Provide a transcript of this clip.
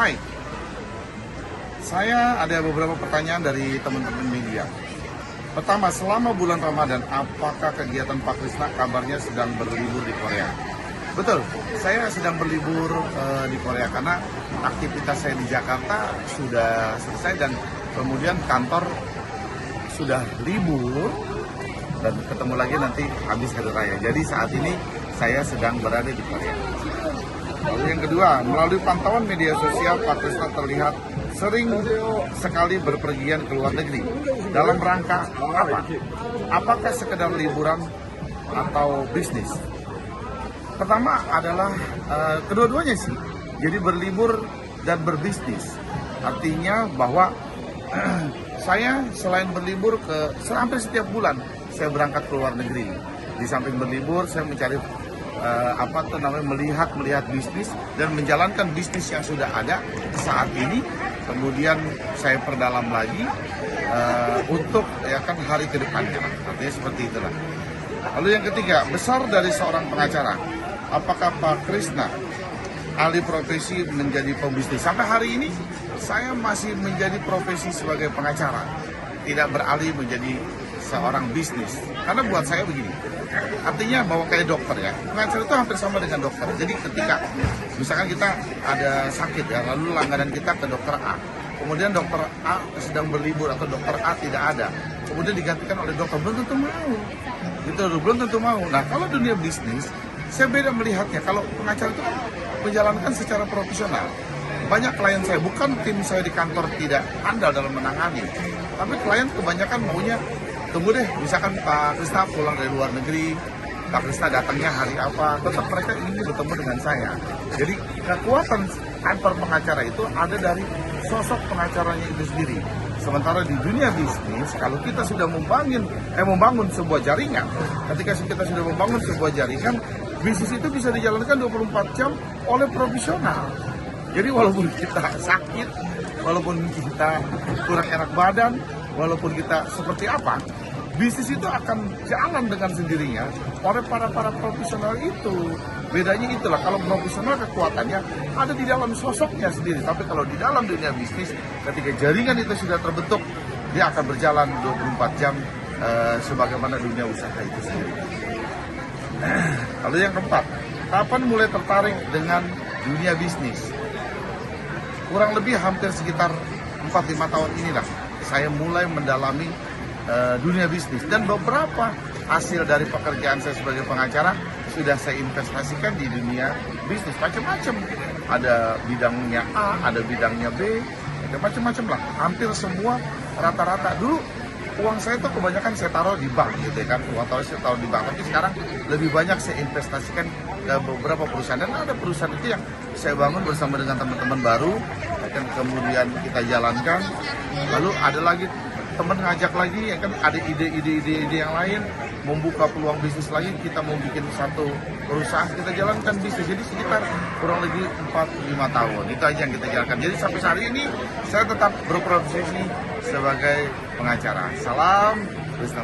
Baik, saya ada beberapa pertanyaan dari teman-teman media. Pertama, selama bulan Ramadan, apakah kegiatan Pak Krisna kabarnya sedang berlibur di Korea? Betul, saya sedang berlibur di Korea karena aktivitas saya di Jakarta sudah selesai dan kemudian kantor sudah libur dan ketemu lagi nanti habis hari raya. Jadi saat ini saya sedang berada di Korea. Lalu yang kedua, melalui pantauan media sosial Pak Krisna terlihat sering sekali berpergian ke luar negeri. Dalam rangka apa? Apakah sekedar liburan atau bisnis? Pertama adalah kedua-duanya sih. Jadi berlibur dan berbisnis. Artinya bahwa saya selain berlibur hampir setiap bulan saya berangkat ke luar negeri. Di samping berlibur saya mencari melihat bisnis dan menjalankan bisnis yang sudah ada saat ini. Kemudian saya perdalam lagi untuk hari ke depannya. Artinya seperti itulah. Lalu yang ketiga, besar dari seorang pengacara. Apakah Pak Krisna alih profesi menjadi pembisnis? Sampai hari ini saya masih menjadi profesi sebagai pengacara, tidak beralih menjadi seorang bisnis. Karena buat saya begini, artinya bahwa kayak dokter ya, pengacara itu hampir sama dengan dokter. Jadi ketika misalkan kita ada sakit ya, lalu langganan kita ke dokter A, kemudian dokter A sedang berlibur atau dokter A tidak ada, kemudian digantikan oleh dokter, belum tentu mau. Gitu, belum tentu mau. Nah, kalau dunia bisnis, saya beda melihatnya. Kalau pengacara itu kan menjalankan secara profesional. Banyak klien saya, bukan tim saya di kantor tidak andal dalam menangani, tapi klien kebanyakan maunya, tunggu deh, misalkan Pak Krisna pulang dari luar negeri, Pak Krisna datangnya hari apa, tetap mereka ingin bertemu dengan saya. Jadi kekuatan kantor pengacara itu ada dari sosok pengacaranya itu sendiri. Sementara di dunia bisnis, kalau kita sudah membangun sebuah jaringan, ketika kita sudah membangun sebuah jaringan, bisnis itu bisa dijalankan 24 jam oleh profesional. Jadi walaupun kita sakit, walaupun kita kurang enak badan, walaupun kita seperti apa, bisnis itu akan jalan dengan sendirinya oleh para profesional itu. Bedanya itulah, kalau profesional kekuatannya ada di dalam sosoknya sendiri. Tapi kalau di dalam dunia bisnis, ketika jaringan itu sudah terbentuk, dia akan berjalan 24 jam sebagaimana dunia usaha itu sendiri. Lalu yang keempat, kapan mulai tertarik dengan dunia bisnis? Kurang lebih hampir sekitar 4-5 tahun inilah saya mulai mendalami dunia bisnis, dan beberapa hasil dari pekerjaan saya sebagai pengacara sudah saya investasikan di dunia bisnis macam-macam. Ada bidangnya A, ada bidangnya B, ada macam-macam lah. Hampir semua rata-rata. Dulu uang saya tuh kebanyakan saya taruh di bank gitu ya kan, uang saya taruh di bank. Tapi sekarang lebih banyak saya investasikan ke beberapa perusahaan, dan ada perusahaan itu yang saya bangun bersama dengan teman-teman baru, dan kemudian kita jalankan. Lalu ada lagi teman ngajak lagi ya kan, ada ide yang lain, membuka peluang bisnis lagi, kita mau bikin satu perusahaan, kita jalankan bisnis. Jadi sekitar kurang lebih 4-5 tahun itu aja yang kita jalankan. Jadi sampai hari ini saya tetap berprofesi sebagai pengacara. Salam Krisna.